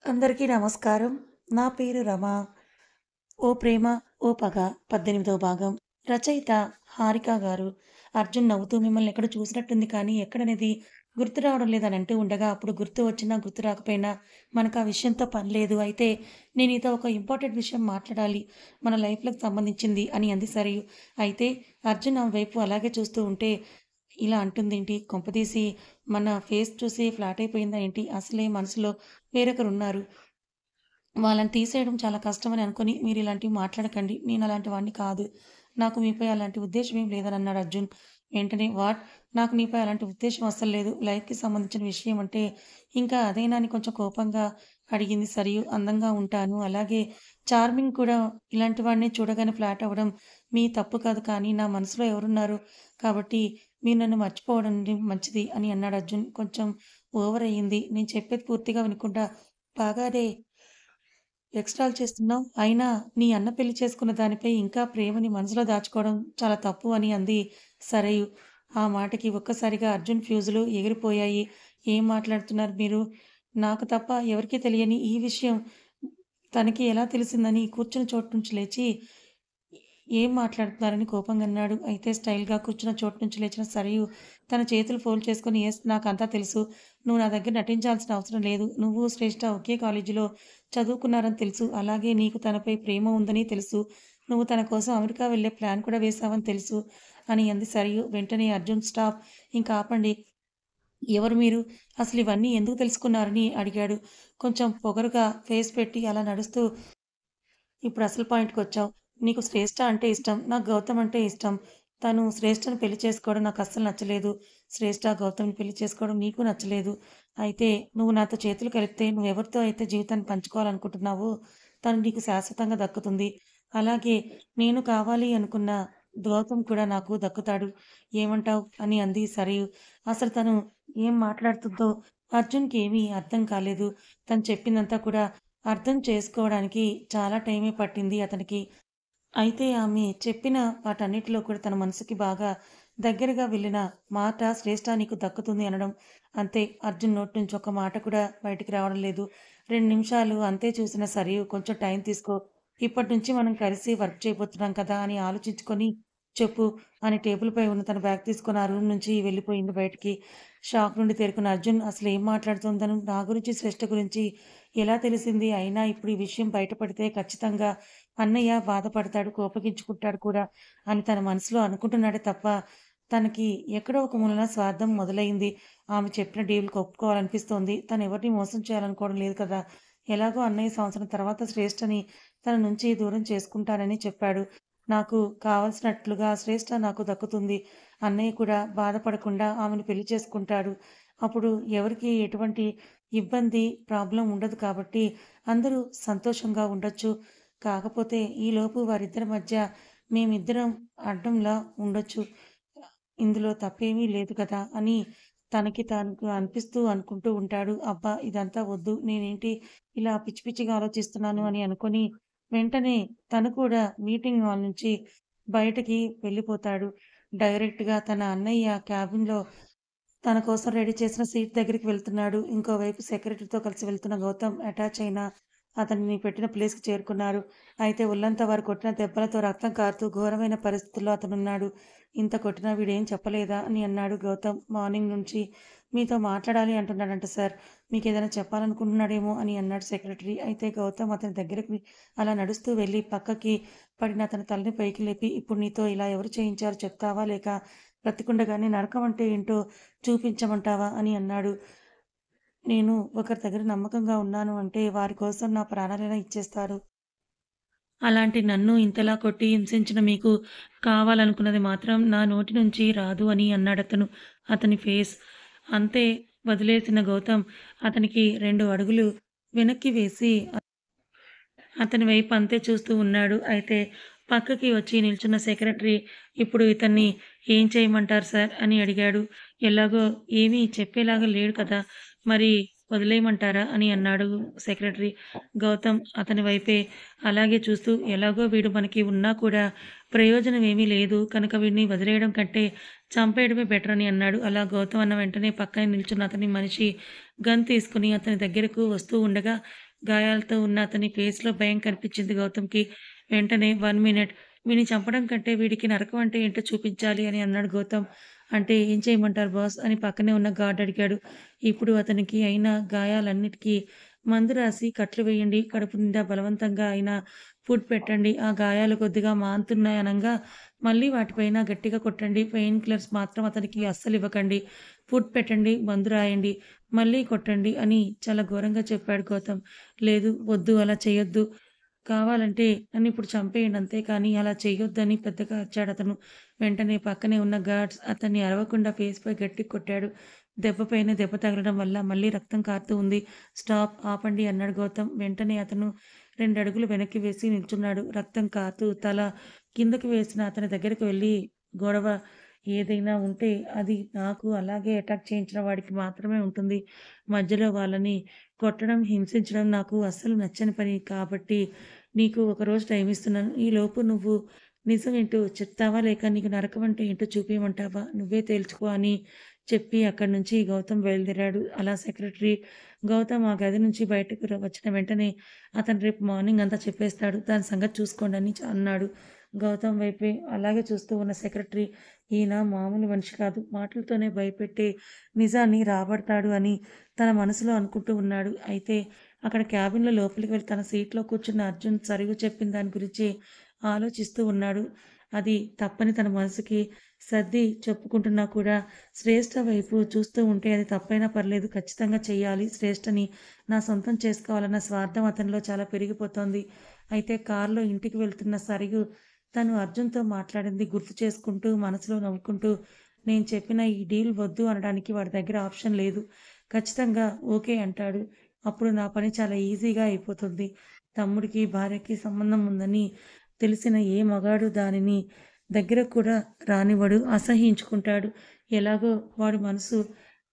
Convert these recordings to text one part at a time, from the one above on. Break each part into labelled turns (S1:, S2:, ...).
S1: అందరికీ నమస్కారం. నా పేరు రమ. 'ఓ ప్రేమ ఓ పగ' 18వ భాగం. రచయిత హారిక గారు. అర్జున్ నవ్వుతూ మిమ్మల్ని ఎక్కడో చూసినట్టుంది కానీ ఎక్కడనేది గుర్తు రావడం లేదని అంటూ ఉండగా, అప్పుడు గుర్తు వచ్చినా, గుర్తు రాకపోయినా మనకా విషయంతో పని లేదు. అయితే నేను నీతో ఒక ఇంపార్టెంట్ విషయం మాట్లాడాలి. మన లైఫ్‌లకు సంబంధించింది అని అంది సరియు. అయితే అర్జున్ ఆమె వైపు అలాగే చూస్తూ ఉంటే, ఇలా అంటుందేంటి? కొంపదీసి మన ఫేస్ చూసి ఫ్లాట్ అయిపోయిందా ఏంటి? అసలే మనసులో వేరొకరున్నారు. వాళ్ళని తీసేయడం చాలా కష్టమని అనుకోని మీరిలాంటివి మాట్లాడకండి. నేనలాంటి వాడిని కాదు. నాకు మీపై అలాంటి ఉద్దేశ్యం ఏం లేదనన్నాడు అర్జున్. వెంటనే వాట్? నాకు నీపై అలాంటి ఉద్దేశ్యం అస్సలు లేదు. లైఫ్‌కి సంబంధించిన విషయం అంటే ఇంకా అదేనా అని కొంచెం కోపంగా అడిగింది సరియు. అందంగా ఉంటాను. అలాగే చార్మింగ్ కూడా. ఇలాంటి వాడిని చూడగానే ఫ్లాట్ అవ్వడం మీ తప్పు కాదు. కానీ నా మనసులో ఎవరున్నారు కాబట్టి మీరు నన్ను మర్చిపోవడం మంచిది అని అన్నాడు అర్జున్. కొంచెం ఓవర్ అయ్యింది. నేను చెప్పేది పూర్తిగా వినకుండా బాగానే ఎక్స్ట్రాలు చేస్తున్నావు. అయినా నీ అన్న పెళ్లి చేసుకున్న దానిపై ఇంకా ప్రేమని మనసులో దాచుకోవడం చాలా తప్పు అని అంది సరయు. ఆ మాటకి ఒక్కసారిగా అర్జున్ ఫ్యూజులు ఎగిరిపోయాయి. ఏం మాట్లాడుతున్నారు మీరు? నాకు తప్ప ఎవరికీ తెలియని ఈ విషయం తనకి ఎలా తెలిసిందని కూర్చున్న చోటు నుంచి లేచి ఏం మాట్లాడుతున్నారని కోపంగా అన్నాడు. అయితే స్టైల్‌గా కూర్చున్న చోటు నుంచి లేచిన సరియు తన చేతులు ఫోల్డ్ చేసుకొని నాకంతా తెలుసు. నువ్వు నా దగ్గర నటించాల్సిన అవసరం లేదు. నువ్వు శ్రేష్ఠ ఒకే కాలేజీలో చదువుకున్నారని తెలుసు. అలాగే నీకు తనపై ప్రేమ ఉందని తెలుసు. నువ్వు తన కోసం అమెరికా వెళ్ళే ప్లాన్ కూడా వేశావని తెలుసు అని అంది సరియు. వెంటనే అర్జున్ స్టాప్! ఇంక ఆపండి. ఎవరు మీరు? అసలు ఇవన్నీ ఎందుకు తెలుసుకున్నారని అడిగాడు. కొంచెం పొగరుగా ఫేస్ పెట్టి అలా నడుస్తూ ఇప్పుడు అసలు పాయింట్‌కొచ్చావు. నీకు శ్రేష్ఠ అంటే ఇష్టం. నాకు గౌతమ్ అంటే ఇష్టం. తను శ్రేష్ఠని పెళ్లి చేసుకోవడం నాకస్సలు నచ్చలేదు. శ్రేష్ఠ గౌతమ్‌ని పెళ్లి చేసుకోవడం నీకు నచ్చలేదు. అయితే నువ్వు నాతో చేతులు కలిపితే నువ్వెవరితో అయితే జీవితాన్ని పంచుకోవాలనుకుంటున్నావో తను నీకు శాశ్వతంగా దక్కుతుంది. అలాగే నేను కావాలి అనుకున్న గౌతమ్ కూడా నాకు దక్కుతాడు. ఏమంటావు? అని అంది సరియు. అసలు తను ఏం మాట్లాడుతుందో అర్జున్‌కి ఏమీ అర్థం కాలేదు. తను చెప్పిందంతా కూడా అర్థం చేసుకోవడానికి చాలా టైమే పట్టింది అతనికి. అయితే ఆమె చెప్పిన వాటన్నిటిలో కూడా తన మనసుకి బాగా దగ్గరగా వెళ్ళిన మాట శ్రేష్ఠ నీకు దక్కుతుంది అనడం. అంతే. అర్జున్ నోటి నుంచి ఒక్క మాట కూడా బయటికి రావడం లేదు. 2 నిమిషాలు అంతే చూసిన సరియు కొంచెం టైం తీసుకో. ఇప్పటి నుంచి మనం కలిసి వర్క్ చేయబోతున్నాం కదా అని ఆలోచించుకొని చెప్పు అని టేబుల్‌పై ఉన్న తన బ్యాగ్ తీసుకొని ఆ రూమ్ నుంచి వెళ్ళిపోయింది బయటికి. షాక్ నుండి తేరుకున్న అర్జున్ అసలేం మాట్లాడుతోందను నా గురించి శ్రేష్ఠ గురించి ఎలా తెలిసింది? అయినా ఇప్పుడు ఈ విషయం బయటపడితే ఖచ్చితంగా అన్నయ్య బాధపడతాడు, కోపగించుకుంటాడు కూడా అని తన మనసులో అనుకుంటున్నాడే తప్ప, తనకి ఎక్కడో ఒక మూలన స్వార్థం మొదలైంది. ఆమె చెప్పిన డీల్‌కి ఒప్పుకోవాలనిపిస్తోంది. తనెవరిని మోసం చేయాలనుకోవడం లేదు కదా! ఎలాగో అన్నయ్య సంవత్సరం తర్వాత శ్రేష్ఠని తన నుంచి దూరం చేసుకుంటానని చెప్పాడు. నాకు కావాల్సినట్లుగా శ్రేష్ఠ నాకు దక్కుతుంది. అన్నయ్య కూడా బాధపడకుండా ఆమెను పెళ్లి చేసుకుంటాడు. అప్పుడు ఎవరికీ ఎటువంటి ఇబ్బంది, ప్రాబ్లమ్ ఉండదు కాబట్టి అందరూ సంతోషంగా ఉండొచ్చు. కాకపోతే ఈలోపు వారిద్దరి మధ్య మేమిద్దరం అడ్డంలా ఉండొచ్చు. ఇందులో తప్పేమీ లేదు కదా! అని తనకి తానుగా అనిపిస్తూ అనుకుంటూ ఉంటాడు. అబ్బా! ఇదంతా వద్దు. నేనేంటి ఇలా పిచ్చి పిచ్చిగా ఆలోచిస్తున్నాను అని అనుకోని, వెంటనే తను కూడా మీటింగ్ హాల్ నుంచి బయటకి వెళ్ళిపోతాడు. డైరెక్ట్‌గా తన అన్నయ్య క్యాబిన్‌లో తన కోసం రెడీ చేసిన సీట్ దగ్గరికి వెళ్తున్నాడు. ఇంకోవైపు సెక్రటరీతో కలిసి వెళ్తున్న గౌతమ్ అటాచ్ అయిన అతన్ని పెట్టిన ప్లేస్‌కి చేరుకున్నారు. అయితే ఒళ్ళంతా వారు కొట్టిన దెబ్బలతో రక్తం కారుతూ ఘోరమైన పరిస్థితుల్లో అతనున్నాడు. ఇంత కొట్టినా వీడేం చెప్పలేదా? అని అన్నాడు గౌతమ్. మార్నింగ్ నుంచి మీతో మాట్లాడాలి అంటున్నాడంట సార్. మీకేదైనా చెప్పాలనుకుంటున్నాడేమో అని అన్నాడు సెక్రటరీ. అయితే గౌతమ్ అతని దగ్గరికి అలా నడుస్తూ వెళ్లి పక్కకి పడిన అతని తలని పైకి లేపి, ఇప్పుడు నీతో ఇలా ఎవరు చేయించారో చెప్తావా? లేక బ్రతికుండగానే నరకం అంటే ఏంటో చూపించమంటావా? అని అన్నాడు. నేను ఒకరి దగ్గర నమ్మకంగా ఉన్నాను అంటే వారి కోసం నా ప్రాణాలైనా ఇచ్చేస్తారు. అలాంటి నన్ను ఇంతలా కొట్టి హింసించిన మీకు కావాలనుకున్నది మాత్రం నా నోటి నుంచి రాదు అని అన్నాడతను. అతని ఫేస్ అంతే వదిలేసిన గౌతమ్ అతనికి 2 అడుగులు వెనక్కి వేసి అతని వైపు అంతే చూస్తూ ఉన్నాడు. అయితే పక్కకి వచ్చి నిల్చున్న సెక్రటరీ ఇప్పుడు ఇతన్ని ఏం చేయమంటారు సార్? అని అడిగాడు. ఎలాగో ఏమీ చెప్పేలాగా లేడు కదా! మరి వదిలేయమంటారా? అని అన్నాడు సెక్రటరీ. గౌతమ్ అతని వైపే అలాగే చూస్తూ ఎలాగో వీడు మనకి ఉన్నా కూడా ప్రయోజనం ఏమీ లేదు కనుక వీడిని వదిలేయడం కంటే చంపేయడమే బెటర్ అని అన్నాడు. అలా గౌతమ్ అన్న వెంటనే పక్కనే నిల్చున్న అతని మనిషి గన్ తీసుకొని అతని దగ్గరకు వస్తూ ఉండగా గాయాలతో ఉన్న అతని ఫేస్‌లో భయం కనిపించింది గౌతమ్‌కి. వెంటనే 1 మినిట్ వీడిని చంపడం కంటే వీడికి నరకం అంటే ఏంటో చూపించాలి అని అన్నాడు గౌతమ్. అంటే ఏం చేయమంటారు బాస్? అని పక్కనే ఉన్న గార్డ్ అడిగాడు. ఇప్పుడు అతనికి అయిన గాయాలన్నిటికి మందు రాసి కట్లు వేయండి. కడుపు నిండా బలవంతంగా అయినా ఫుడ్ పెట్టండి. ఆ గాయాలు కొద్దిగా మాన్తున్నాయి అనంగా మళ్ళీ వాటిపైన గట్టిగా కొట్టండి. పెయిన్ కిల్లర్స్ మాత్రం అతనికి అస్సలు ఇవ్వకండి. ఫుడ్ పెట్టండి. మందు రాయండి. మళ్ళీ కొట్టండి అని చాలా ఘోరంగా చెప్పాడు గౌతమ్. లేదు వద్దు అలా చేయొద్దు. కావాలంటే నన్నిప్పుడు చంపేయండి అంతేకానీ అలా చెయ్యొద్దని పెద్దగా అరిచాడతను. వెంటనే పక్కనే ఉన్న గార్డ్స్ అతన్ని అరవకుండా ఫేస్‌పై గట్టిగా కొట్టాడు. దెబ్బ పైన దెబ్బ తగలడం వల్ల మళ్ళీ రక్తం కారుతూ ఉంది. స్టాప్ ఆపండి అన్నాడు గౌతమ్. వెంటనే అతను 2 అడుగులు వెనక్కి వేసి నిల్చున్నాడు. రక్తం కారుతూ తల కిందకి వేసిన అతని దగ్గరికి వెళ్లి గొడవ ఏదైనా ఉంటే అది నాకు అలాగే అటాక్ చేయించిన వాడికి మాత్రమే ఉంటుంది. మధ్యలో వాళ్ళని కొట్టడం, హింసించడం నాకు అస్సలు నచ్చని పని. కాబట్టి నీకు ఒకరోజు టైం ఇస్తున్నాను. ఈలోపు నువ్వు నిజమేంటో చెప్తావా? లేక నీకు నరకం అంటే ఏంటో చూపియమంటావా? నువ్వే తేల్చుకో అని చెప్పి అక్కడి నుంచి గౌతమ్ బయలుదేరాడు. అలా సెక్రటరీ గౌతమ్ ఆ గది నుంచి బయటకు వచ్చిన వెంటనే అతను రేపు మార్నింగ్ అంతా చెప్పేస్తాడు. దాని సంగతి చూసుకోండి అని అన్నాడు. గౌతమ్ వైపే అలాగే చూస్తూ ఉన్న సెక్రటరీ ఈయన మామూలు మనిషి కాదు. మాటలతోనే భయపెట్టే నిజాన్ని రాబడతాడు అని తన మనసులో అనుకుంటూ ఉన్నాడు. అయితే అక్కడ క్యాబిన్‌లో లోపలికి వెళ్లి తన సీట్‌లో కూర్చున్న అర్జున్ సరిగ్గా చెప్పిన దాని గురించి ఆలోచిస్తూ ఉన్నాడు. అది తప్పని తన మనసుకి సర్ది చెప్పుకుంటున్నా కూడా శ్రేష్ఠ వైపు చూస్తూ ఉంటే అది తప్పైనా పర్లేదు ఖచ్చితంగా చెయ్యాలి. శ్రేష్ఠని నా సొంతం చేసుకోవాలన్న స్వార్థం అతనిలో చాలా పెరిగిపోతోంది. అయితే కారులో ఇంటికి వెళ్తున్న సరియు తను అర్జున్‌తో మాట్లాడింది గుర్తు చేసుకుంటూ మనసులో నవ్వుకుంటూ నేను చెప్పిన ఈ డీల్ వద్దు అనడానికి వాడి దగ్గర ఆప్షన్ లేదు. ఖచ్చితంగా ఓకే అంటాడు. అప్పుడు నా పని చాలా ఈజీగా అయిపోతుంది. తమ్ముడికి, భార్యకి సంబంధం ఉందని తెలిసిన ఏ మగాడు దానిని దగ్గరకు కూడా రానివ్వడు. అసహ్యించుకుంటాడు. ఎలాగో వాడి మనసు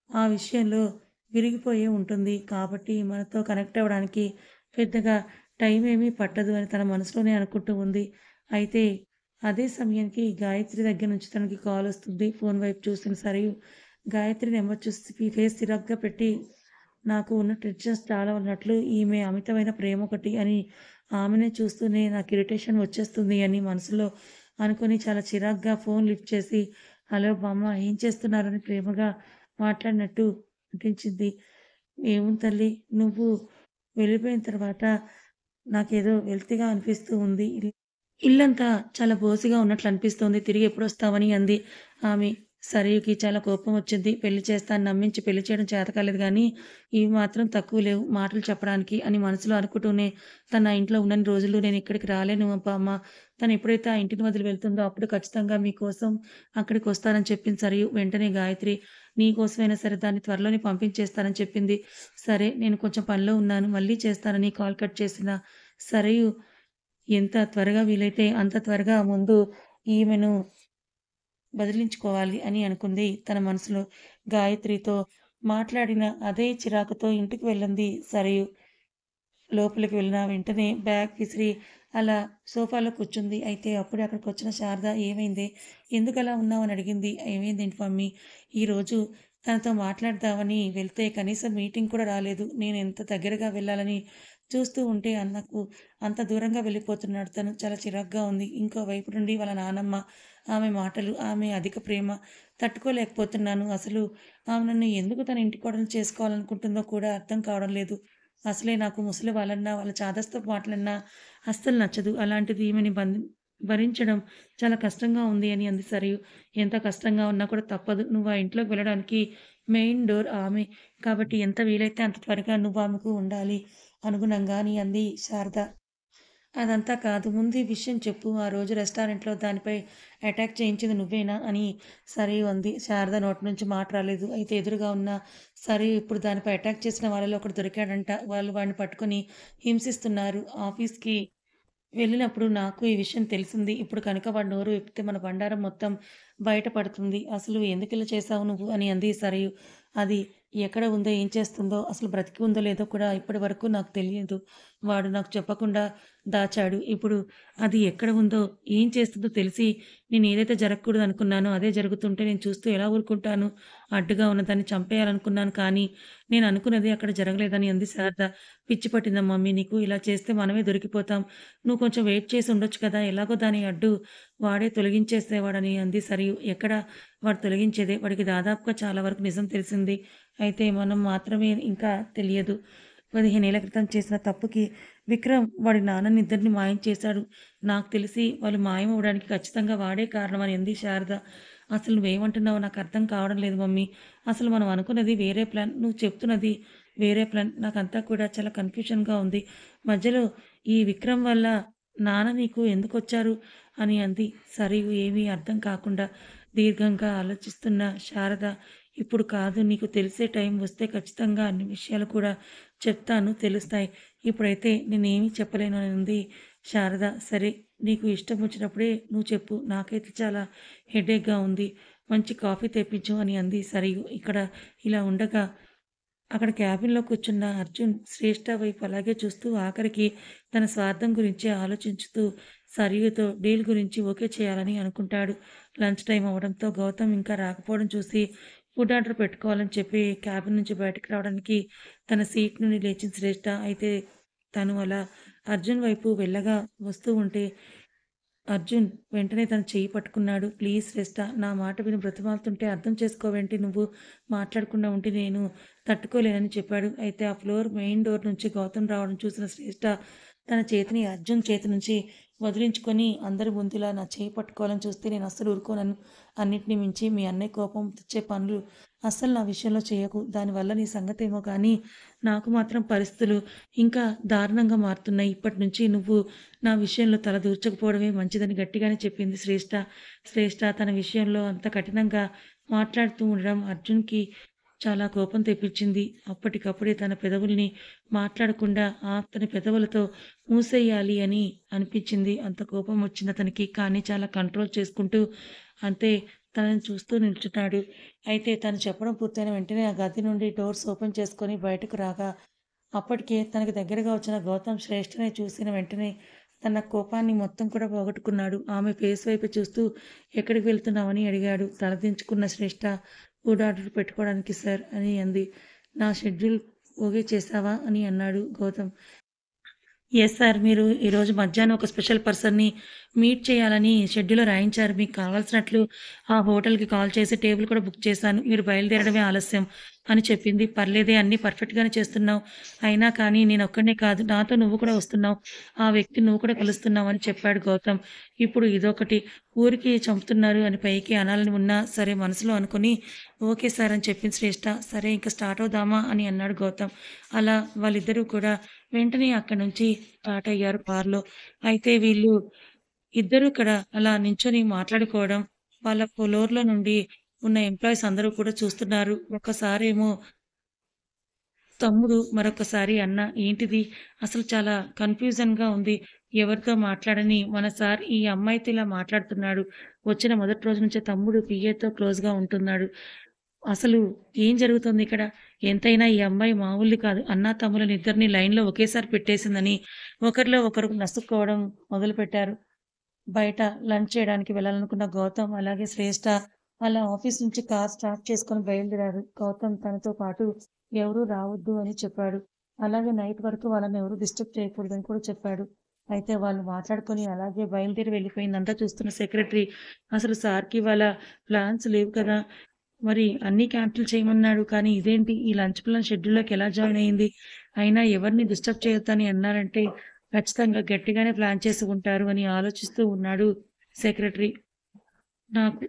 S1: ఆ విషయంలో విరిగిపోయే ఉంటుంది. కాబట్టి మనతో కనెక్ట్ అవ్వడానికి పెద్దగా టైం ఏమీ పట్టదు అని తన మనసులోనే అనుకుంటూ ఉంది. అయితే అదే సమయానికి గాయత్రి దగ్గర నుంచి తనకి కాలొస్తుంది. ఫోన్ వైపు చూసిన సరియు గాయత్రి నెంబర్ చూసి ఫేస్ చిరాగ్గా పెట్టి నాకు ఉన్న టెన్షన్స్ చాలా ఉన్నట్లు ఈమె అమితమైన ప్రేమ ఒకటి అని ఆమెనే చూస్తూనే నాకు ఇరిటేషన్ వచ్చేస్తుంది అని మనసులో అనుకుని చాలా చిరాగ్గా ఫోన్ లిఫ్ట్ చేసి హలో బామ్మ ఏం చేస్తున్నారని ప్రేమగా మాట్లాడినట్టు అనిపించింది. ఏముంది తల్లి నువ్వు వెళ్ళిపోయిన తర్వాత నాకేదో వెల్తీగా అనిపిస్తూ ఉంది. ఇల్లంతా చాలా బోసిగా ఉన్నట్లు అనిపిస్తోంది. తిరిగి ఎప్పుడొస్తావని అంది. ఆమె సరయుకి చాలా కోపం వచ్చింది. పెళ్లి చేస్తా అని నమ్మించి పెళ్లి చేయడం చేత కాలేదు గానీ, ఇవి మాత్రం తక్కువ లేవు మాటలు చెప్పడానికి అని మనసులో అనుకుంటూనే తను ఆ ఇంట్లో ఉన్నన్ని రోజులు నేను ఇక్కడికి రాలేను అమ్మ. తను ఎప్పుడైతే ఆ ఇంటిని వదిలి వెళ్తుందో అప్పుడు ఖచ్చితంగా మీకోసం అక్కడికొస్తానని చెప్పింది సరయు. వెంటనే గాయత్రి నీ కోసమైనా సరే దాన్ని త్వరలోనే పంపించేస్తానని చెప్పింది. సరే నేను కొంచెం పనిలో ఉన్నాను. మళ్ళీ చేస్తానని కాల్ కట్ చేసిన సరయు ఎంత త్వరగా వీలైతే అంత త్వరగా ముందు ఈమెను బదిలించుకోవాలి అని అనుకుంది తన మనసులో. గాయత్రితో మాట్లాడిన అదే చిరాకుతో ఇంటికి వెళ్ళింది సరియు. లోపలికి వెళ్ళిన వెంటనే బ్యాగ్ విసిరి అలా సోఫాలో కూర్చుంది. అయితే అప్పుడే అక్కడికొచ్చిన శారద "ఏమైందే? ఎందుకలా ఉన్నావు?" అని అడిగింది. "ఏమైందేంటి మమ్మీ, ఈరోజు తనతో మాట్లాడదామని వెళ్తే కనీసం మీటింగ్ కూడా రాలేదు. నేను ఎంత దగ్గరగా వెళ్ళాలని చూస్తూ ఉంటే నాకు అంత దూరంగా వెళ్ళిపోతున్నాడు తను. చాలా చిరాకుగా ఉంది. ఇంకోవైపు నుండి వాళ్ళ నానమ్మ, ఆమె మాటలు, ఆమె అధిక ప్రేమ తట్టుకోలేకపోతున్నాను. అసలు ఆమె నన్ను ఎందుకు తన ఇంటి కోడలు చేసుకోవాలనుకుంటుందో కూడా అర్థం కావడం లేదు. అసలే నాకు ముసలి వాళ్ళన్నా, వాళ్ళ చాదస్తపు మాటలన్నా అస్సలు నచ్చదు. అలాంటిది ఈమెని భరించడం చాలా కష్టంగా ఉంది అని అంది సరియు. ఎంత కష్టంగా ఉన్నా కూడా తప్పదు. నువ్వు ఆ ఇంట్లోకి వెళ్ళడానికి మెయిన్ డోర్ ఆమె. కాబట్టి ఎంత వీలైతే అంత త్వరగా నువ్వు ఆమెకు ఉండాలి అనుగుణంగా అని అంది శారద. అదంతా కాదు. ముందు ఈ విషయం చెప్పు. ఆ రోజు రెస్టారెంట్‌లో దానిపై అటాక్ చేయించింది నువ్వేనా? అని సరియు అంది. శారద నోటి నుంచి మాట రాలేదు. అయితే ఎదురుగా ఉన్న సరియు ఇప్పుడు దానిపై అటాక్ చేసిన వాళ్ళలో ఒకడు దొరికాడంట. వాళ్ళు వాడిని పట్టుకొని హింసిస్తున్నారు. ఆఫీస్‌కి వెళ్ళినప్పుడు నాకు ఈ విషయం తెలిసింది. ఇప్పుడు కనుక వాడు నోరు విప్పితే మన బండారం మొత్తం బయట పడుతుంది. అసలు ఎందుకిలా చేశావు నువ్వు? అని అంది సరియు. అది ఎక్కడ ఉందో, ఏం చేస్తుందో, అసలు బ్రతికి ఉందో లేదో కూడా ఇప్పటి వరకు నాకు తెలియదు. వాడు నాకు చెప్పకుండా దాచాడు. ఇప్పుడు అది ఎక్కడ ఉందో, ఏం చేస్తుందో తెలిసి నేనేదైతే జరగకూడదనుకున్నానో అదే జరుగుతుంటే నేను చూస్తూ ఎలా ఊరుకుంటాను? అడ్డుగా ఉన్నదాన్ని చంపేయాలనుకున్నాను కానీ, నేననుకున్నది అక్కడ జరగలేదని అంది శారద. పిచ్చి పట్టిందా మమ్మీ నీకు? ఇలా చేస్తే మనమే దొరికిపోతాం. నువ్వు కొంచెం వెయిట్ చేసి ఉండొచ్చు కదా! ఎలాగో దాని అడ్డు వాడే తొలగించేసేవాడని అంది సరియు. ఎక్కడ వాడు తొలగించేదే. వాడికి దాదాపుగా చాలా వరకు నిజం తెలిసింది. అయితే మనం మాత్రమే ఇంకా తెలియదు. 15 ఏళ్ల క్రితం చేసిన తప్పుకి విక్రమ్ వాడి నాన్ననిద్దరిని మాయం చేశాడు. నాకు తెలిసి వాళ్ళు మాయమవ్వడానికి ఖచ్చితంగా వాడే కారణమని అంది శారద. అసలు నువ్వేమంటున్నావో నాకర్థం కావడం లేదు మమ్మీ. అసలు మనం అనుకున్నది వేరే ప్లాన్. నువ్వు చెప్తున్నది వేరే ప్లాన్. నాకంతా కూడా చాలా కన్‌ఫ్యూషన్‌గా ఉంది. మధ్యలో ఈ విక్రమ్ వల్ల నాన్న నీకు ఎందుకొచ్చారు? అని అంది. సరియు ఏమీ అర్థం కాకుండా దీర్ఘంగా ఆలోచిస్తున్న శారద, ఇప్పుడు కాదు నీకు తెలిసే టైం వస్తే ఖచ్చితంగా అన్ని విషయాలు కూడా చెప్తాను తెలుస్తాయి. ఇప్పుడైతే నేనేమీ చెప్పలేను అని అంది శారద. సరే నీకు ఇష్టం వచ్చినప్పుడే నువ్వు చెప్పు. నాకైతే చాలా హెడేక్‌గా ఉంది. మంచి కాఫీ తెప్పించు అని అంది సరియు. ఇక్కడ ఇలా ఉండగా అక్కడ క్యాబిన్‌లో కూర్చున్న అర్జున్ శ్రేష్ఠ వైపు అలాగే చూస్తూ ఆఖరికి తన స్వార్థం గురించే ఆలోచించుతూ సరియుతో డీల్ గురించి ఓకే చేయాలని అనుకుంటాడు. లంచ్ టైమ్ అవ్వడంతో గౌతమ్ ఇంకా రాకపోవడం చూసి ఫుడ్ ఆర్డర్ పెట్టుకోవాలని చెప్పి క్యాబిన్ నుంచి బయటకు రావడానికి తన సీట్ నుండి లేచిన శ్రేష్ఠ అయితే తను అలా అర్జున్ వైపు వెళ్ళగా వస్తూ ఉంటే అర్జున్ వెంటనే తన చెయ్యి పట్టుకున్నాడు. "ప్లీజ్ శ్రేష్ఠ నా మాట విని బ్రతిమాలుతుంటే అర్థం చేసుకోవేంటి నువ్వు? మాట్లాడకుండా ఉంటే నేను తట్టుకోలేనని" చెప్పాడు. అయితే ఆ మెయిన్ డోర్ నుంచి గౌతమ్ రావడం చూసిన శ్రేష్ఠ తన చేతిని అర్జున్ చేతి నుంచి వదిలించుకొని అందరి ముందులా నా చెయ్యి పట్టుకోవాలని చూస్తే నేను అస్సలు ఊరుకోనను. అన్నిటిని మించి మీ అన్నయ్య కోపం తెచ్చే పనులు అస్సలు నా విషయంలో చేయకు. దానివల్ల నీ సంగతేమో కానీ నాకు మాత్రం పరిస్థితులు ఇంకా దారుణంగా మారుతున్నాయి. ఇప్పటి నుంచి నువ్వు నా విషయంలో తల దూర్చకపోవడమే మంచిదని గట్టిగానే చెప్పింది శ్రేష్ఠ. శ్రేష్ఠ తన విషయంలో అంత కఠినంగా మాట్లాడుతూ ఉండడం అర్జున్‌కి చాలా కోపం తెప్పించింది. అప్పటికప్పుడే తన పెదవుల్ని మాట్లాడకుండా అతని పెదవులతో మూసేయాలి అని అనిపించింది. అంత కోపం వచ్చిందతనికి. కానీ చాలా కంట్రోల్ చేసుకుంటూ అంతే తనని చూస్తూ నిల్చున్నాడు. అయితే తను చెప్పడం పూర్తయిన వెంటనే ఆ గది నుండి డోర్స్ ఓపెన్ చేసుకొని బయటకు రాగా అప్పటికే తనకు దగ్గరగా వచ్చిన గౌతమ్ శ్రేష్ఠని చూసిన వెంటనే తన కోపాన్ని మొత్తం కూడా పోగొట్టుకున్నాడు. ఆమె ఫేస్ వైపు చూస్తూ ఎక్కడికి వెళ్తున్నావని అడిగాడు. తలదించుకున్న శ్రేష్ఠ ఫుడ్ ఆర్డర్ పెట్టుకోవడానికి సార్ అని అంది. నా షెడ్యూల్ ఓకే చేశావా అని అన్నాడు గౌతమ్. Yes sir. మీరు ఈరోజు మధ్యాహ్నం ఒక స్పెషల్ పర్సన్‌ని మీట్ చేయాలని షెడ్యూల్‌లో రాయించారు. మీకు కావాల్సినట్లు ఆ హోటల్‌కి కాల్ చేసి టేబుల్ కూడా బుక్ చేశాను. మీరు బయలుదేరడమే ఆలస్యం అని చెప్పింది. పర్లేదే అన్నీ పర్ఫెక్ట్‌గానే చేస్తున్నావు. అయినా కానీ నేనొక్కడినే కాదు నాతో నువ్వు కూడా వస్తున్నావు. ఆ వ్యక్తిని నువ్వు కూడా కలుస్తున్నావు అని చెప్పాడు గౌతమ్. ఇప్పుడు ఇదొకటి ఊరికి చంపుతున్నారు అని పైకి అనాలని ఉన్నా సరే మనసులో అనుకుని ఓకే సార్ అని చెప్పింది శ్రేష్ఠ. సరే ఇంక స్టార్ట్ అవుదామా అని అన్నాడు గౌతమ్. అలా వాళ్ళిద్దరూ కూడా వెంటనే అక్కడి నుంచి స్టార్ట్ అయ్యారు కార్‌లో. అయితే వీళ్ళు ఇద్దరూ ఇక్కడ అలా నించొని మాట్లాడుకోవడం, వాళ్ళ ఫ్లోర్‌లో నుండి ఉన్న ఎంప్లాయీస్ అందరూ కూడా చూస్తున్నారు. ఒక్కసారేమో తమ్ముడు, మరొకసారి అన్న ఏంటిది? అసలు చాలా కన్‌ఫ్యూజన్‌గా ఉంది. ఎవరితో మాట్లాడని మన సార్ ఈ అమ్మాయితో ఇలా మాట్లాడుతున్నాడు. వచ్చిన మొదటి రోజు నుంచే తమ్ముడు పిఏతో క్లోజ్‌గా ఉంటున్నాడు. అసలు ఏం జరుగుతుందిక్కడ? ఎంతైనా ఈ అమ్మాయి మామూలుది కాదు. అన్నా, తమ్ములనిద్దరిని లైన్‌లో ఒకేసారి పెట్టేసిందని ఒకరిలో ఒకరు నసుక్కోవడం మొదలుపెట్టారు. బయట లంచ్ చేయడానికి వెళ్ళాలనుకున్న గౌతమ్, అలాగే శ్రేష్ఠ అలా ఆఫీస్ నుంచి కార్ స్టార్ట్ చేసుకొని బయలుదేరారు. గౌతమ్ తనతో పాటు ఎవరు రావద్దు అని చెప్పాడు. అలాగే నైట్ వరకు వాళ్ళని ఎవరు డిస్టర్బ్ చేయకూడదని కూడా చెప్పాడు. అయితే వాళ్ళు మాట్లాడుకొని అలాగే బయలుదేరి వెళ్ళిపోయిందంతా చూస్తున్న సెక్రటరీ అసలు సార్‌కి ఇవాళ ప్లాన్స్ లేవు కదా! మరి అన్నీ క్యాన్సిల్ చేయమన్నాడు. కానీ ఇదేంటి ఈ లంచ్ ప్లాన్ షెడ్యూల్‌లోకి ఎలా జాయిన్ అయింది? అయినా ఎవరిని డిస్టర్బ్ చేయొద్దని అన్నారంటే ఖచ్చితంగా గట్టిగానే ప్లాన్ చేసి ఉంటారు అని ఆలోచిస్తూ ఉన్నాడు సెక్రటరీ. నాకు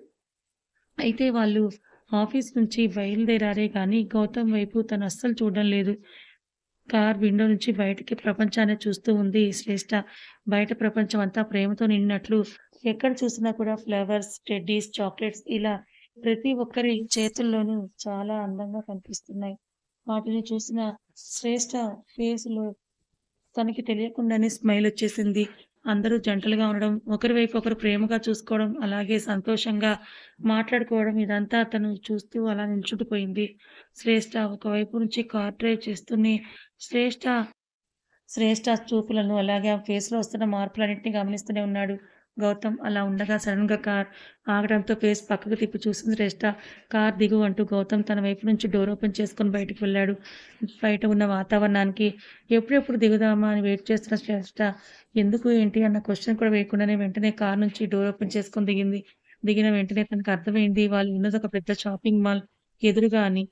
S1: అయితే వాళ్ళు ఆఫీస్ నుంచి బయలుదేరారే కానీ గౌతమ్ వైపు తను అస్సలు చూడడం లేదు. కార్ విండో నుంచి బయటికి ప్రపంచాన్ని చూస్తూ ఉంది శ్రేష్ఠ. బయట ప్రపంచం అంతా ప్రేమతో నిండినట్లు ఎక్కడ చూసినా కూడా ఫ్లవర్స్, టెడ్డీస్, చాక్లెట్స్ ఇలా ప్రతి ఒక్కరి చేతుల్లోనూ చాలా అందంగా కనిపిస్తున్నాయి. వాటిని చూసిన శ్రేష్ఠ ఫేస్‌లో తనకి తెలియకుండానే స్మైలొచ్చేసింది. అందరూ జంటలుగా ఉండడం, ఒకరి వైపు ఒకరు ప్రేమగా చూసుకోవడం, అలాగే సంతోషంగా మాట్లాడుకోవడం ఇదంతా తను చూస్తూ అలా నిల్చుండిపోయింది. శ్రేష్ఠ ఒకవైపు నుంచి కార్ డ్రైవ్ చేస్తూనే శ్రేష్ఠ శ్రేష్ఠ చూపులను అలాగే ఆమె ఫేస్‌లో వస్తున్న మార్పులన్నిటిని గమనిస్తూనే ఉన్నాడు. గౌతమ్. అలా ఉండగా సడెన్‌గా కార్ ఆగడంతో ఫేస్ పక్కకు తిప్పి చూసింది శ్రేష్ఠ. "కార్ దిగు" అంటూ గౌతమ్ తన వైపు నుంచి డోర్ ఓపెన్ చేసుకొని బయటికి వెళ్ళాడు. బయట ఉన్న వాతావరణానికి ఎప్పుడెప్పుడు దిగుదామా అని వెయిట్ చేస్తున్న శ్రేష్ఠ ఎందుకు, ఏంటి అన్న క్వెషన్ కూడా వేయకుండానే వెంటనే కార్ నుంచి డోర్ ఓపెన్ చేసుకొని దిగింది. దిగిన వెంటనే తనకు అర్థమైంది వాళ్ళు ఉన్నది ఒక పెద్ద షాపింగ్ మాల్ ఎదురుగా అని.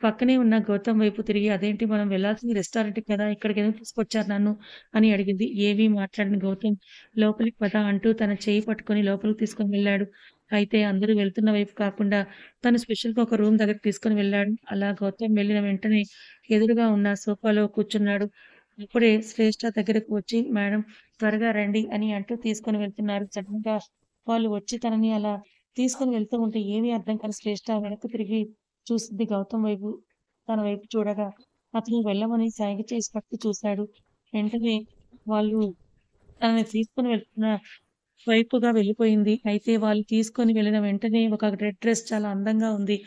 S1: పక్కనే ఉన్న గౌతమ్ వైపు తిరిగి "అదేంటి మనం వెళ్ళాల్సింది రెస్టారెంట్‌కి కదా! ఇక్కడికెందుకు తీసుకొచ్చారు నన్ను?" అని అడిగింది. ఏమీ మాట్లాడని గౌతమ్ "లోపలికి పద" అంటూ తన చెయ్యి పట్టుకొని లోపలికి తీసుకొని వెళ్ళాడు. అయితే అందరూ వెళ్తున్న వైపు కాకుండా తను స్పెషల్‌గా ఒక రూమ్ దగ్గరికి తీసుకొని వెళ్ళాడు. అలా గౌతమ్ వెళ్ళిన వెంటనే ఎదురుగా ఉన్న సోఫాలో కూర్చున్నాడు. అప్పుడే శ్రేష్ఠ దగ్గరకు వచ్చి "మేడం త్వరగా రండి" అని అంటూ తీసుకొని వెళ్తున్నారు. సడెన్‌గా వాళ్ళు వచ్చి తనని అలా తీసుకొని వెళ్తూ ఉంటే ఏమీ అర్థం కాని శ్రేష్ఠ వెనక్కి తిరిగి చూసింది గౌతమ్ వైపు. తన వైపు చూడగా అతను వెళ్ళమని సైగ చేసి పక్కకి చూసాడు. వెంటనే వాళ్ళు తనని తీసుకొని వెళ్తున్న వైపుగా వెళ్ళిపోయింది. అయితే వాళ్ళు తీసుకొని వెళ్ళిన వెంటనే ఒక రెడ్ డ్రెస్ చాలా అందంగా ఉంది.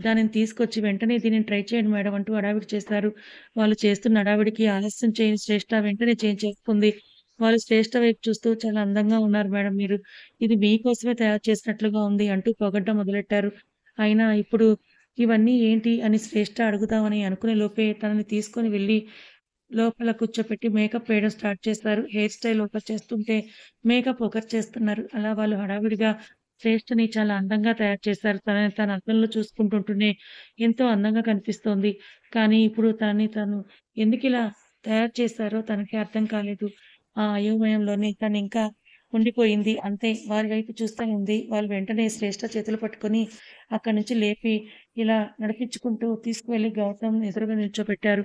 S1: దానిని తీసుకొచ్చి వెంటనే దీనిని ట్రై చేయండి మేడం అంటూ హడావిడి చేశారు. వాళ్ళు చేస్తున్న హడావిడికి ఆలస్యం చేయని శ్రేష్ఠ వెంటనే చేంజ్ చేసుకుంది. వాళ్ళు శ్రేష్ఠ వైపు చూస్తూ చాలా అందంగా ఉన్నారు మేడం మీరు. ఇది మీకోసమే తయారు చేసినట్లుగా ఉంది అంటూ పొగడ్డం మొదలెట్టారు. అయినా ఇప్పుడు ఇవన్నీ ఏంటి అని శ్రేష్ఠ అడుగుదామని అనుకునే లోపే తనని తీసుకొని వెళ్లి లోపల కూర్చోపెట్టి మేకప్ వేయడం స్టార్ట్ చేశారు. హెయిర్ స్టైల్ ఒకరు చేస్తుంటే, మేకప్ ఒకరు చేస్తున్నారు. అలా వాళ్ళు హడావిడిగా శ్రేష్ఠని చాలా అందంగా తయారు చేశారు. తనని తను అద్దంలో చూసుకుంటుంటూనే ఎంతో అందంగా కనిపిస్తోంది. కానీ ఇప్పుడు తనని తను ఎందుకిలా తయారు చేశారో తనకే అర్థం కాలేదు. ఆ అయోమయంలోనే తనింకా ఉండిపోయింది. అంతే వారి వైపు చూస్తూనే ఉంది. వాళ్ళు వెంటనే శ్రేష్ఠ చేతులు పట్టుకొని అక్కడి నుంచి లేపి ఇలా నడిపించుకుంటూ తీసుకువెళ్ళి గౌతమ్ ఎదురుగా నిల్చోబెట్టారు.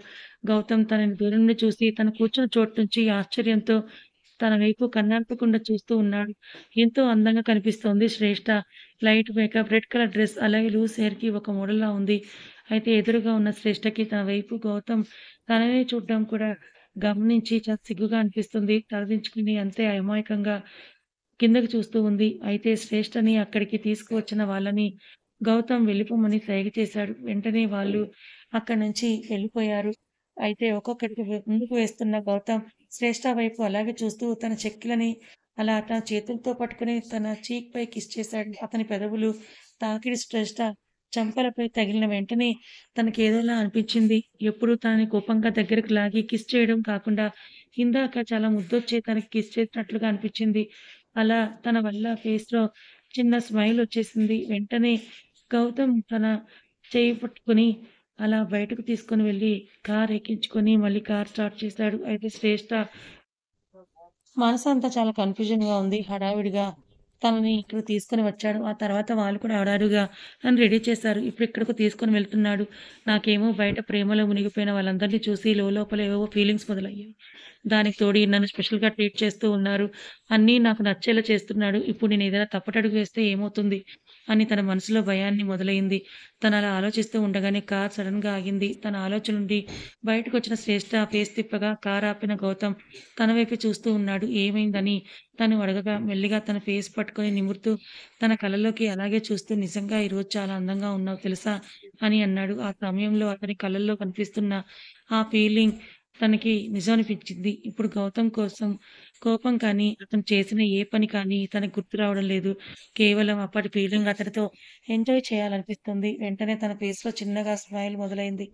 S1: గౌతమ్ తనని దూరం నుండి చూసి తను కూర్చున్న చోటు నుంచి ఆశ్చర్యంతో తన వైపు కన్నార్పకుండా చూస్తూ ఉన్నాడు. ఎంతో అందంగా కనిపిస్తోంది Shreshta. Light makeup, red colour dress, అలాగే లూజ్ హెయిర్‌కి ఒక మోడల్‌లా ఉంది. అయితే ఎదురుగా ఉన్న శ్రేష్ఠకి తన వైపు గౌతమ్ తననే చూడడం కూడా గమనించి చాలా సిగ్గుగా అనిపిస్తుంది. తలదించుకుని అంతే అమాయకంగా కిందకి చూస్తూ ఉంది. అయితే శ్రేష్ఠని అక్కడికి తీసుకువచ్చిన వాళ్ళని గౌతమ్ వెళ్ళిపోమని సైగ చేశాడు. వెంటనే వాళ్ళు అక్కడి నుంచి వెళ్ళిపోయారు. అయితే ఒక్కొక్కటిగా ముందుకు వేస్తున్న గౌతమ్ శ్రేష్ఠ వైపు అలాగే చూస్తూ తన చెక్కిలని అలా తన చేతులతో పట్టుకొని తన చీక్ పై కిస్ చేశాడు. అతని పెదవులు తాకిడి శ్రేష్ఠ చెంపలపై తగిలిన వెంటనే తనకేదోలా అనిపించింది. ఎప్పుడు తనని కోపంగా దగ్గరికి లాగి కిస్ చేయడం కాకుండా ఇందాక చాలా ముద్దొచ్చి తనకి కిస్ చేసినట్లుగా అనిపించింది. అలా తన వల్ల ఫేస్‌లో చిన్న స్మైలొచ్చేసింది. వెంటనే గౌతమ్ తన చెయ్యి పట్టుకొని అలా బయటకు తీసుకొని వెళ్లి కార్ ఎక్కించుకొని మళ్ళీ కార్ స్టార్ట్ చేశాడు. అయితే శ్రేష్ఠ మనసంతా చాలా కన్‌ఫ్యూజన్‌గా ఉంది. హడావిడిగా తనని ఇక్కడికి తీసుకొని వచ్చాడు. ఆ తర్వాత వాళ్ళు కూడా హడావిడిగా నన్ను రెడీ చేశారు. ఇప్పుడు ఇక్కడికి తీసుకొని వెళ్తున్నాడు. నాకేమో బయట ప్రేమలో మునిగిపోయిన వాళ్ళందరిని చూసి లోలోపల ఏవేవో ఫీలింగ్స్ మొదలయ్యాయి. దానికి తోడు ఈయన నన్ను స్పెషల్‌గా ట్రీట్ చేస్తూ ఉన్నారు. అన్నీ నాకు నచ్చేలా చేస్తున్నాడు. ఇప్పుడు నేను ఏదైనా తప్పటడుగు వేస్తే ఏమవుతుంది? అని తన మనసులో భయాన్ని మొదలైంది. తనలా ఆలోచిస్తూ ఉండగానే కార్ సడెన్‌గా ఆగింది. తన ఆలోచన నుండి బయటకొచ్చిన శ్రేష్ఠ ఫేస్ తిప్పగా కార్ ఆపిన గౌతమ్ తన వైపే చూస్తూ ఉన్నాడు. ఏమైందని తను అడగగా మెల్లిగా తన ఫేస్ పట్టుకొని నిమురుతూ తన కళ్ళలోకి అలాగే చూస్తూ "నిజంగా ఈరోజు చాలా అందంగా ఉన్నావు తెలుసా" అని అన్నాడు. ఆ సమయంలో అతని కళ్ళల్లో కనిపిస్తున్న ఆ ఫీలింగ్ తనకి నిజం అనిపించింది. ఇప్పుడు గౌతమ్ కోసం కోపం కానీ, అతను చేసిన ఏ పని కానీ తనకు గుర్తు రావడం లేదు. కేవలం అప్పటి ఫీలింగ్ అతడితో ఎంజాయ్ చేయాలనిపిస్తుంది. వెంటనే తన ఫేస్‌లో చిన్నగా స్మైల్ మొదలైంది.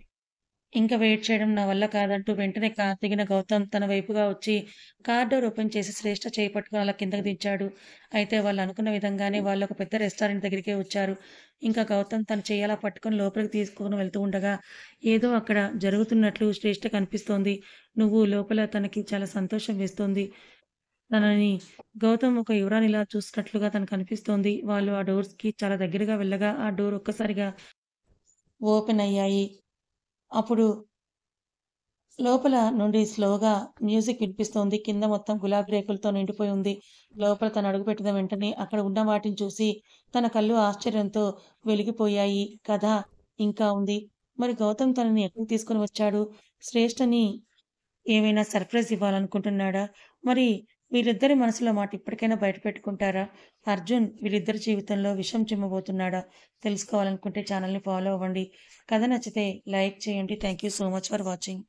S1: ఇంక వెయిట్ చేయడం నా వల్ల కాదంటూ వెంటనే కారు దిగిన గౌతమ్ తన వైపుగా వచ్చి కార్ డోర్ ఓపెన్ చేసి శ్రేష్ఠ చేయి పట్టుకొని అలా కిందకి దించాడు. అయితే వాళ్ళు అనుకున్న విధంగానే వాళ్ళు ఒక పెద్ద రెస్టారెంట్ దగ్గరికే వచ్చారు. ఇంకా గౌతమ్ తన చెయ్యి అలా పట్టుకొని లోపలికి తీసుకొని వెళ్తూ ఉండగా ఏదో అక్కడ జరుగుతున్నట్లు శ్రేష్ఠ కనిపిస్తోంది. నువ్వు లోపల తనకి చాలా సంతోషం వేస్తోంది. తనని గౌతమ్ ఒక యువరాణిలా చూస్తున్నట్లుగా తనకు అనిపిస్తోంది. వాళ్ళు ఆ డోర్స్‌కి చాలా దగ్గరగా వెళ్ళగా ఆ డోర్ ఒక్కసారిగా ఓపెన్ అయ్యాయి. అప్పుడు లోపల నుండి స్లోగా మ్యూజిక్ వినిపిస్తోంది. కింద మొత్తం గులాబీ రేకులతో నిండిపోయి ఉంది. లోపల తను అడుగుపెట్టిన వెంటనే అక్కడ ఉన్న వాటిని చూసి తన కళ్ళు ఆశ్చర్యంతో వెలిగిపోయాయి. కథ ఇంకా ఉంది. మరి గౌతమ్ తనని ఎక్కడికి తీసుకొని వచ్చాడు? శ్రేష్ఠని ఏమైనా సర్ప్రైజ్ ఇవ్వాలనుకుంటున్నాడా? మరి వీళ్ళిద్దరి మనసులో మాట ఇప్పటికైనా బయట పెట్టుకుంటారా? అర్జున్ వీళ్ళిద్దరి జీవితంలో విషం చిమ్మబోతున్నాడా? తెలుసుకోవాలనుకుంటే ఛానల్‌ని ఫాలో అవ్వండి. కథ నచ్చితే లైక్ చేయండి. Thank you so much for watching.